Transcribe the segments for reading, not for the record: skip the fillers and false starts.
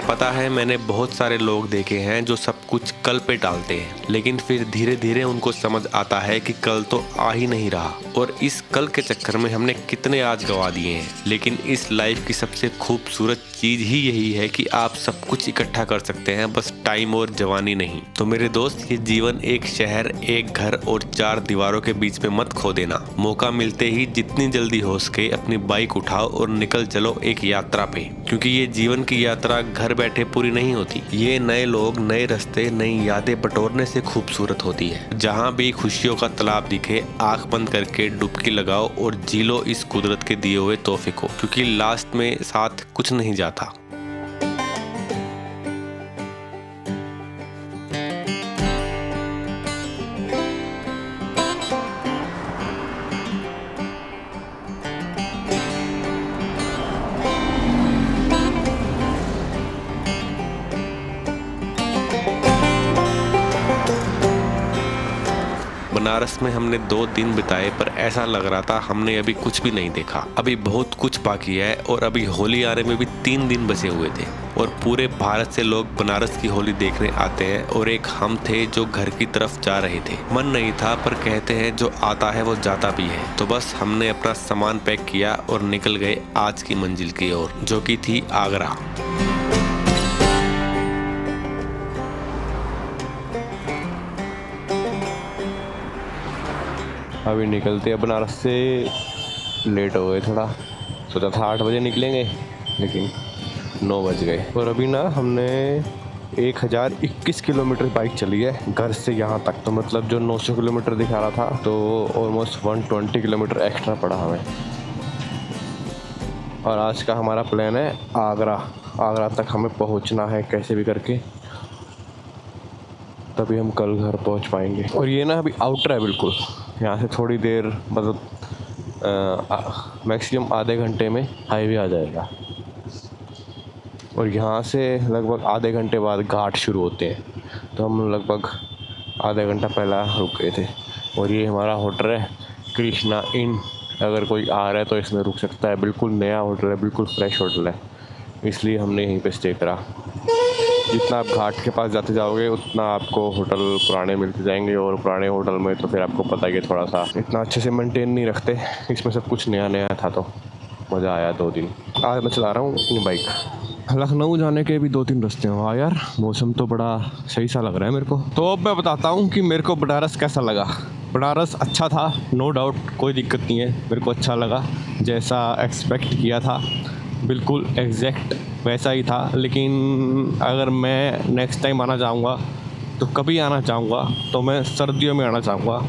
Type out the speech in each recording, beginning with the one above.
पता है मैंने बहुत सारे लोग देखे हैं जो सब कुछ कल पे टालते हैं, लेकिन फिर धीरे धीरे उनको समझ आता है कि कल तो आ ही नहीं रहा और इस कल के चक्कर में हमने कितने आज गंवा दिए हैं। लेकिन इस लाइफ की सबसे खूबसूरत चीज ही यही है कि आप सब कुछ इकट्ठा कर सकते हैं, बस टाइम और जवानी नहीं। तो मेरे दोस्त, ये जीवन एक शहर, एक घर और चार दीवारों के बीच में मत खो देना। मौका मिलते ही जितनी जल्दी हो सके अपनी बाइक उठाओ और निकल चलो एक यात्रा पे, क्योंकि ये जीवन की यात्रा घर बैठे पूरी नहीं होती। ये नए लोग, नए रास्ते, नई यादें बटोरने से खूबसूरत होती है। जहाँ भी खुशियों का तालाब दिखे, आंख बंद करके डुबकी लगाओ और जी लो इस कुदरत के दिए हुए तोहफे को, क्योंकि लास्ट में साथ कुछ नहीं जाता। बनारस में हमने 2 दिन बिताए, पर ऐसा लग रहा था हमने अभी कुछ भी नहीं देखा। अभी बहुत कुछ बाकी है और अभी होली आने में भी 3 दिन बचे हुए थे और पूरे भारत से लोग बनारस की होली देखने आते हैं और एक हम थे जो घर की तरफ जा रहे थे। मन नहीं था, पर कहते हैं जो आता है वो जाता भी है। तो बस हमने अपना सामान पैक किया और निकल गए आज की मंजिल की ओर, जो कि थी आगरा। अभी निकलते हैं बनारस से, लेट हो गए थोड़ा। सोचा था 8 बजे निकलेंगे, लेकिन 9 बज गए। और अभी ना हमने 1021 किलोमीटर बाइक चली है घर से यहाँ तक। तो मतलब जो 900 किलोमीटर दिखा रहा था, तो ऑलमोस्ट 120 किलोमीटर एक्स्ट्रा पड़ा हमें। और आज का हमारा प्लान है आगरा। आगरा तक हमें पहुँचना है कैसे भी करके, तभी हम कल घर पहुँच पाएंगे। और ये ना अभी आउटर है बिल्कुल, यहाँ से थोड़ी देर, मतलब मैक्सिमम आधे घंटे में हाईवे आ जाएगा। और यहाँ से लगभग आधे घंटे बाद घाट शुरू होते हैं, तो हम लगभग आधे घंटा पहला रुक गए थे। और ये हमारा होटल है कृष्णा इन। अगर कोई आ रहा है तो इसमें रुक सकता है। बिल्कुल नया होटल है, बिल्कुल फ्रेश होटल है, इसलिए हमने यहीं पे स्टे करा। जितना आप घाट के पास जाते जाओगे उतना आपको होटल पुराने मिलते जाएंगे, और पुराने होटल में तो फिर आपको पता ही है थोड़ा सा इतना अच्छे से मेंटेन नहीं रखते। इसमें सब कुछ नया नया था, तो मज़ा आया 2 दिन। आज मैं चला रहा हूँ अपनी बाइक। लखनऊ जाने के भी 2-3 रास्ते हैं। हाँ यार, मौसम तो बड़ा सही सा लग रहा है मेरे को। तो अब मैं बताता हूँ कि मेरे को बनारस कैसा लगा। बनारस अच्छा था, नो डाउट, कोई दिक्कत नहीं है। मेरे को अच्छा लगा, जैसा एक्सपेक्ट किया था बिल्कुल एग्जैक्ट वैसा ही था। लेकिन अगर मैं नेक्स्ट टाइम आना चाहूँगा, तो कभी आना चाहूँगा तो मैं सर्दियों में आना चाहूँगा।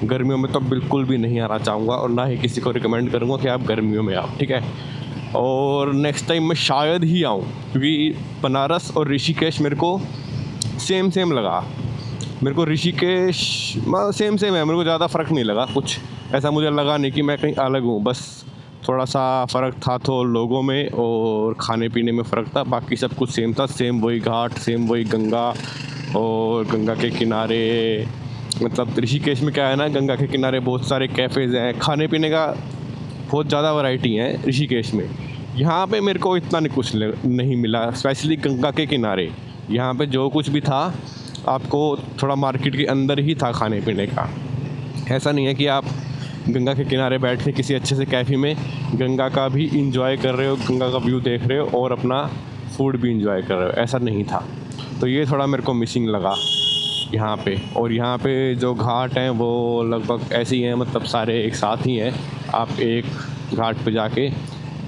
गर्मियों में तो बिल्कुल भी नहीं आना चाहूँगा, और ना ही किसी को रिकमेंड करूँगा कि आप गर्मियों में आओ, ठीक है। और नेक्स्ट टाइम मैं शायद ही आऊँ, क्योंकि बनारस और ऋषिकेश मेरे को सेम लगा। मेरे को ऋषिकेश सेम है, मेरे को ज़्यादा फ़र्क नहीं लगा कुछ। ऐसा मुझे लगा नहीं कि मैं कहीं अलग हूँ, बस थोड़ा सा फ़र्क था तो लोगों में और खाने पीने में फ़र्क था। बाकी सब कुछ सेम था, सेम वही घाट, सेम वही गंगा, और गंगा के किनारे, मतलब ऋषिकेश में क्या है ना, गंगा के किनारे बहुत सारे कैफ़ेज़ हैं, खाने पीने का बहुत ज़्यादा वैरायटी है ऋषिकेश में। यहाँ पे मेरे को इतना नहीं मिला, स्पेशली गंगा के किनारे। यहाँ पे जो कुछ भी था आपको थोड़ा मार्केट के अंदर ही था खाने पीने का। ऐसा नहीं है कि आप गंगा के किनारे बैठ के किसी अच्छे से कैफ़े में गंगा का भी इंजॉय कर रहे हो, गंगा का व्यू देख रहे हो और अपना फूड भी इंजॉय कर रहे हो, ऐसा नहीं था। तो ये थोड़ा मेरे को मिसिंग लगा यहाँ पे। और यहाँ पे जो घाट हैं वो लगभग ऐसे ही हैं, मतलब सारे एक साथ ही हैं। आप एक घाट पे जाके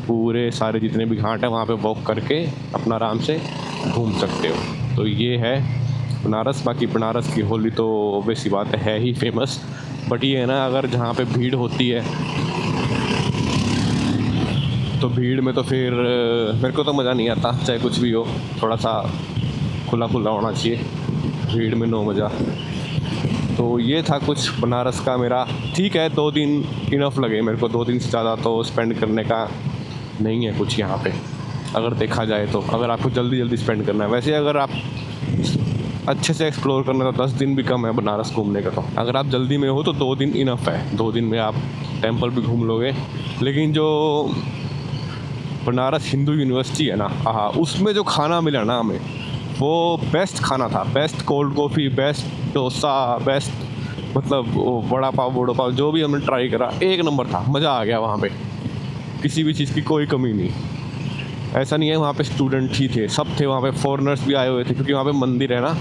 पूरे सारे जितने भी घाट हैं वहाँ पे वॉक करके अपना आराम से घूम सकते हो। तो ये है बनारस। बाकी बनारस की होली तो ऑब्वियस सी बात है ही फेमस, बट ये है ना, अगर जहाँ पे भीड़ होती है तो भीड़ में तो फिर मेरे को तो मज़ा नहीं आता, चाहे कुछ भी हो। थोड़ा सा खुला होना चाहिए, भीड़ में नो मज़ा। तो ये था कुछ बनारस का मेरा। ठीक है, 2 दिन इनफ लगे मेरे को, 2 दिन से ज़्यादा तो स्पेंड करने का नहीं है कुछ यहाँ पे, अगर देखा जाए तो। अगर आपको जल्दी स्पेंड करना है, वैसे अगर आप अच्छे से एक्सप्लोर करना, तो 10 दिन भी कम है बनारस घूमने का। तो अगर आप जल्दी में हो तो 2 दिन इनफ है। 2 दिन में आप टेंपल भी घूम लोगे। लेकिन जो बनारस हिंदू यूनिवर्सिटी है ना, हाँ, उसमें जो खाना मिला ना हमें, वो बेस्ट खाना था। Best cold coffee, best dosa, best मतलब वो वड़ा पाव जो भी हमने ट्राई करा, एक नंबर था। मज़ा आ गया वहाँ पे, किसी भी चीज़ की कोई कमी नहीं। ऐसा नहीं है वहाँ पे स्टूडेंट ही थे, सब थे वहाँ पे। फॉरेनर्स भी आए हुए थे क्योंकि वहाँ पे मंदिर है ना,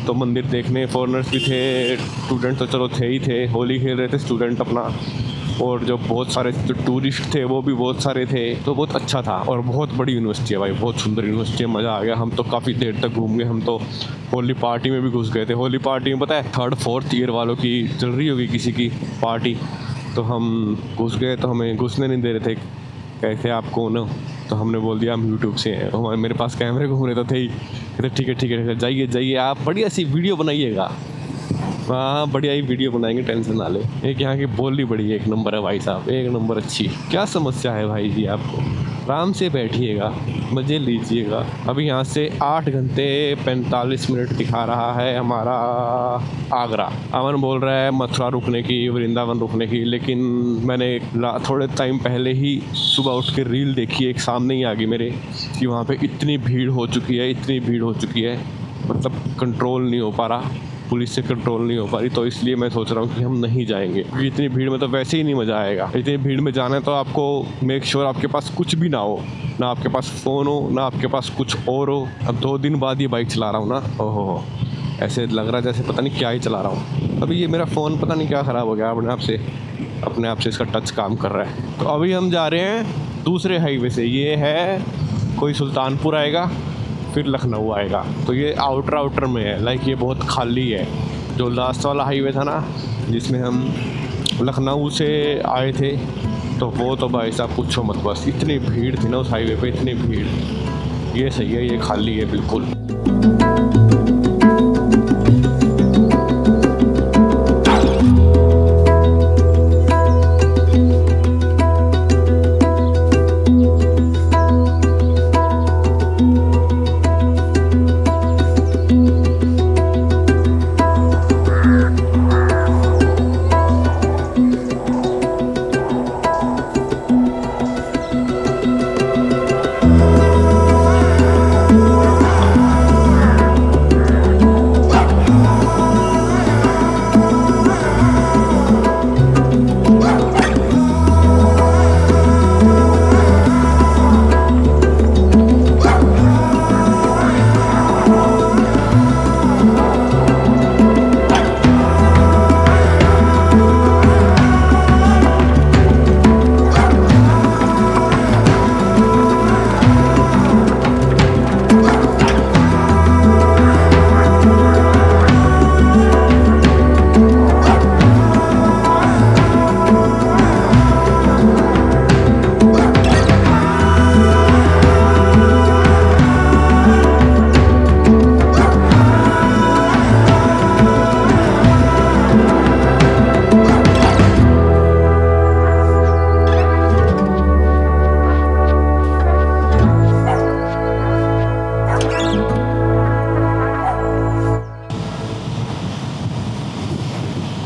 तो मंदिर देखने फॉरेनर्स भी थे, स्टूडेंट तो चलो थे ही थे। होली खेल रहे थे स्टूडेंट अपना, और जो बहुत सारे जो टूरिस्ट थे वो भी बहुत सारे थे। तो बहुत अच्छा था और बहुत बड़ी यूनिवर्सिटी है भाई, बहुत सुंदर यूनिवर्सिटी है। मज़ा आ गया। हम तो काफ़ी देर तक घूम गए। हम तो होली पार्टी में भी घुस गए थे। होली पार्टी में पता है 3rd 4th ईयर वालों की चल रही होगी किसी की पार्टी, तो हम घुस गए। तो हमें घुसने नहीं दे रहे थे, कैसे आप कौन हो? तो हमने बोल दिया हम यूट्यूब से हैं। हमारे मेरे पास कैमरे घूम रहे तो थे ही। कहते ठीक है जाइए जाइए, आप बढ़िया सी वीडियो बनाइएगा। हाँ बढ़िया ही वीडियो बनाएंगे, टेंशन ना ले। एक यहाँ की बोली बड़ी एक नंबर है भाई साहब, एक नंबर अच्छी। क्या समस्या है भाई जी आपको? आराम से बैठिएगा, मज़े लीजिएगा। अभी यहाँ से 8 घंटे 45 मिनट दिखा रहा है हमारा आगरा। अमन बोल रहा है मथुरा रुकने की, वृंदावन रुकने की, लेकिन मैंने थोड़े टाइम पहले ही सुबह उठ के रील देखी, एक सामने ही आ गई मेरे, कि वहाँ पे इतनी भीड़ हो चुकी है, इतनी भीड़ हो चुकी है, मतलब कंट्रोल नहीं हो पा रहा, पुलिस से कंट्रोल नहीं हो पा रही। तो इसलिए मैं सोच रहा हूँ कि हम नहीं जाएंगे, क्योंकि इतनी भीड़ में तो वैसे ही नहीं मज़ा आएगा। इतनी भीड़ में जाना है तो आपको मेक श्योर आपके पास कुछ भी ना हो, ना आपके पास फ़ोन हो, ना आपके पास कुछ और हो। अब 2 दिन बाद ये बाइक चला रहा हूँ ना, ओहो, ऐसे लग रहा है जैसे पता नहीं क्या ही चला रहा हूँ। अभी ये मेरा फ़ोन पता नहीं क्या ख़राब हो गया, अपने आप से इसका टच काम कर रहा है। तो अभी हम जा रहे हैं दूसरे हाईवे से। ये है कोई सुल्तानपुर आएगा, फिर लखनऊ आएगा। तो ये आउटर में है, लाइक ये बहुत खाली है। जो लास्ट वाला हाईवे था ना, जिसमें हम लखनऊ से आए थे, तो वो तो भाई साहब पूछो मत, बस इतनी भीड़ थी ना उस हाईवे पे, इतनी भीड़। ये सही है, ये खाली है बिल्कुल।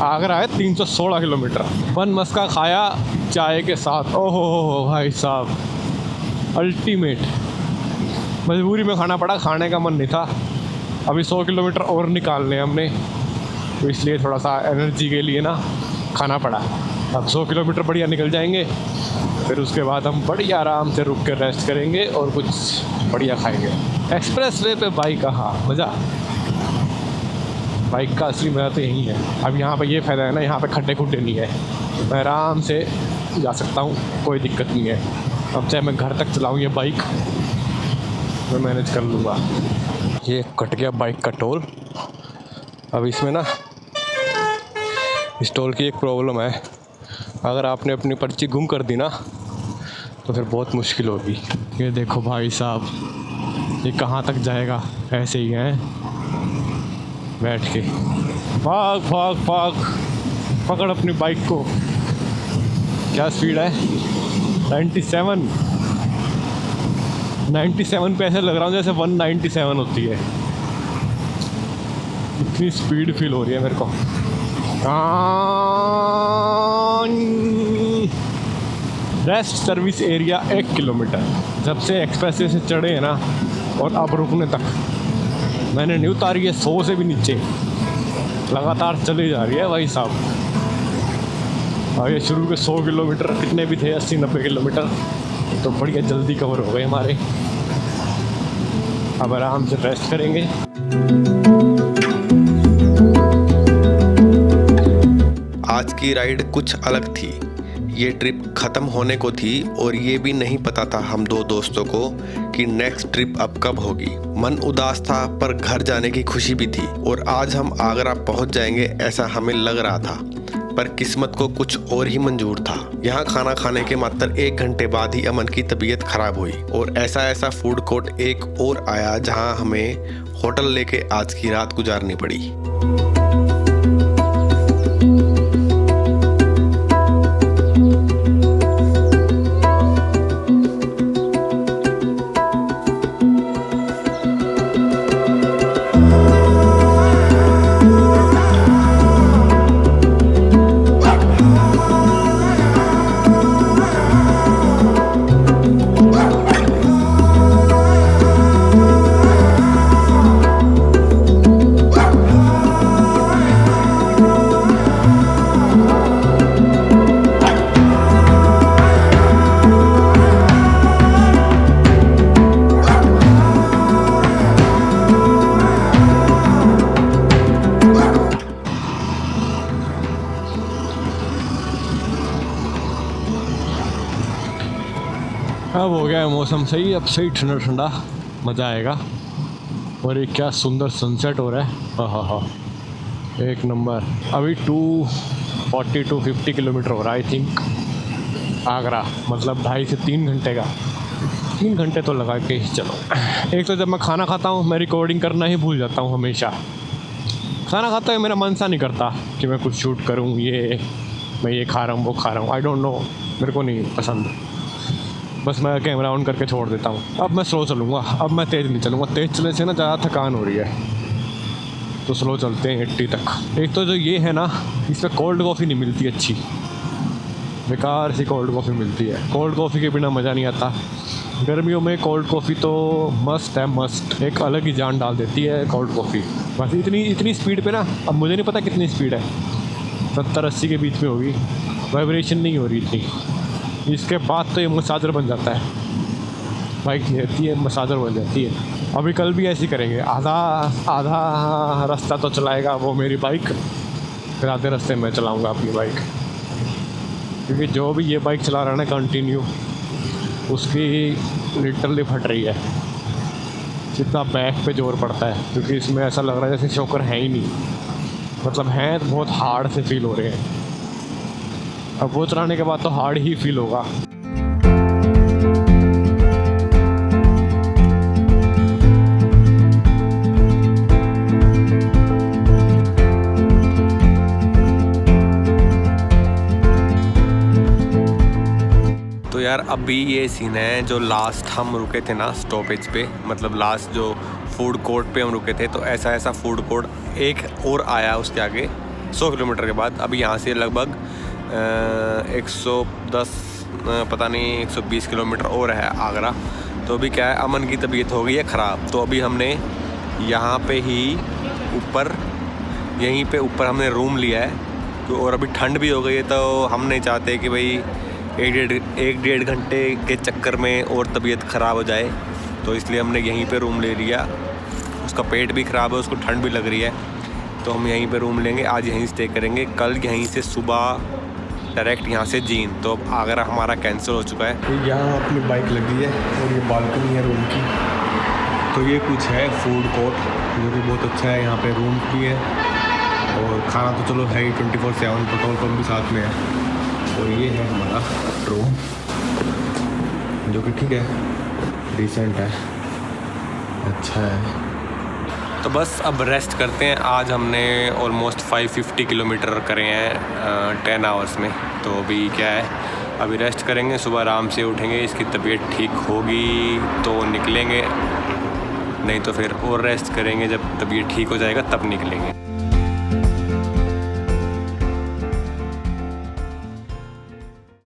आगरा है 316 किलोमीटर। बन मस्का खाया चाय के साथ, ओहो हो भाई साहब, अल्टीमेट। मजबूरी में खाना पड़ा, खाने का मन नहीं था। अभी 100 किलोमीटर और निकालने हमने, तो इसलिए थोड़ा सा एनर्जी के लिए ना खाना पड़ा। अब 100 किलोमीटर बढ़िया निकल जाएंगे, फिर उसके बाद हम बढ़िया आराम से रुक कर रेस्ट करेंगे और कुछ बढ़िया खाएंगे। एक्सप्रेस वे पे बाइक का हाँ मज़ा, बाइक का असली मज़ा तो यही है। अब यहाँ पे ये फ़ायदा है ना, यहाँ पे खड्डे खुड्डे नहीं है, मैं आराम से जा सकता हूँ, कोई दिक्कत नहीं है। अब चाहे मैं घर तक चलाऊँ ये बाइक, मैं मैनेज कर लूँगा। ये कट गया बाइक का टोल। अब इसमें ना इस टोल की एक प्रॉब्लम है, अगर आपने अपनी पर्ची गुम कर दी ना तो फिर बहुत मुश्किल होगी। ये देखो भाई साहब, ये कहाँ तक जाएगा, ऐसे ही है बैठ के। भाग भाग भाग, पकड़ अपनी बाइक को। क्या स्पीड है? 97 पे ऐसे लग रहा हूँ जैसे 197 होती है, इतनी स्पीड फील हो रही है मेरे को। Rest service area 1 kilometre. जब से एक्सप्रेसवे से चढ़े हैं ना और अब रुकने तक मैंने नहीं उतारी है 100 से भी नीचे, लगातार चली जा रही है भाई साहब। आगे शुरू के 100 किलोमीटर कितने भी थे, 80-90 किलोमीटर, तो बढ़िया जल्दी कवर हो गए हमारे। अब आराम से रेस्ट करेंगे। आज की राइड कुछ अलग थी। ये ट्रिप ख़त्म होने को थी और ये भी नहीं पता था हम दो दोस्तों को कि नेक्स्ट ट्रिप अब कब होगी। मन उदास था पर घर जाने की खुशी भी थी और आज हम आगरा पहुंच जाएंगे ऐसा हमें लग रहा था, पर किस्मत को कुछ और ही मंजूर था। यहाँ खाना खाने के मात्र 1 घंटे बाद ही अमन की तबीयत खराब हुई और ऐसा फूड कोर्ट एक और आया जहाँ हमें होटल लेके आज की रात गुजारनी पड़ी। अब हो गया है मौसम सही, अब सही ठंडा ठंडा, मज़ा आएगा। और ये क्या सुंदर सनसेट हो रहा है, हाँ एक नंबर। अभी 240-250 किलोमीटर हो रहा है आई थिंक आगरा, मतलब 2.5 से 3 घंटे का। 3 घंटे तो लगा के ही चलो। एक तो जब मैं खाना खाता हूँ मैं रिकॉर्डिंग करना ही भूल जाता हूँ हमेशा। खाना खाता है मेरा मन सा नहीं करता कि मैं कुछ शूट करूँ, ये मैं ये खा रहा हूँ वो खा रहा हूँ, आई डोंट नो, मेरे को नहीं पसंद। बस मैं कैमरा ऑन करके छोड़ देता हूँ। अब मैं स्लो चलूँगा, अब मैं तेज़ नहीं चलूँगा, तेज़ चलने से ना ज़्यादा थकान हो रही है, तो स्लो चलते हैं 80 तक। एक तो जो ये है ना, इसमें कोल्ड कॉफ़ी नहीं मिलती अच्छी, बेकार सी कोल्ड कॉफ़ी मिलती है। कोल्ड कॉफ़ी के बिना मज़ा नहीं आता। गर्मियों में कोल्ड कॉफ़ी तो मस्त है, मस्त, एक अलग ही जान डाल देती है कोल्ड कॉफ़ी। बस इतनी स्पीड पे ना, अब मुझे नहीं पता कितनी स्पीड है, 70-80 के बीच में होगी, वाइब्रेशन नहीं हो रही इतनी। इसके बाद तो ये मसाजर बन जाता है, बाइक नहीं रहती है, मसाजर बन जाती है। अभी कल भी ऐसे करेंगे, आधा रास्ता तो चलाएगा वो मेरी बाइक, फिर आधे रास्ते में चलाऊँगा अपनी बाइक, क्योंकि जो भी ये बाइक चला रहा है ना कंटिन्यू, उसकी लिटरली फट रही है, जितना बैक पे जोर पड़ता है, क्योंकि इसमें ऐसा लग रहा है जैसे शॉकर है ही नहीं, मतलब हैं तो बहुत हार्ड से फील हो रहे हैं। अब वो चलाने के बाद तो हार्ड ही फील होगा। तो यार अभी ये सीन है, जो लास्ट हम रुके थे ना स्टॉपेज पे, मतलब लास्ट जो फूड कोर्ट पे हम रुके थे, तो ऐसा फूड कोर्ट एक और आया उसके आगे 100 किलोमीटर के बाद। अभी यहाँ से लगभग 110 पता नहीं 120 किलोमीटर और है आगरा। तो अभी क्या है, अमन की तबीयत हो गई है ख़राब, तो अभी हमने यहाँ पे ही यहीं पे ऊपर हमने रूम लिया है। और अभी ठंड भी हो गई है, तो हम नहीं चाहते कि भाई 1-1.5 घंटे के चक्कर में और तबीयत ख़राब हो जाए, तो इसलिए हमने यहीं पे रूम ले लिया। उसका पेट भी ख़राब है, उसको ठंड भी लग रही है, तो हम यहीं पे रूम लेंगे, आज यहीं स्टे करेंगे। कल यहीं से सुबह डायरेक्ट यहाँ से जींद। तो अब आगरा हमारा कैंसिल हो चुका है। यहाँ अपनी बाइक लगी है और ये बालकनी है रूम की। तो ये कुछ है फूड कोर्ट, जो कि बहुत अच्छा है। यहाँ पे रूम भी है और खाना तो चलो है ही 24/7, पेट्रोल पंप भी साथ में है। और ये है हमारा रूम, जो कि ठीक है, डिसेंट है, अच्छा है। तो बस अब रेस्ट करते हैं। आज हमने ऑलमोस्ट 550 किलोमीटर करे हैं 10 आवर्स में। तो अभी क्या है, अभी रेस्ट करेंगे, सुबह आराम से उठेंगे, इसकी तबीयत ठीक होगी तो निकलेंगे, नहीं तो फिर और रेस्ट करेंगे, जब तबीयत ठीक हो जाएगा तब निकलेंगे।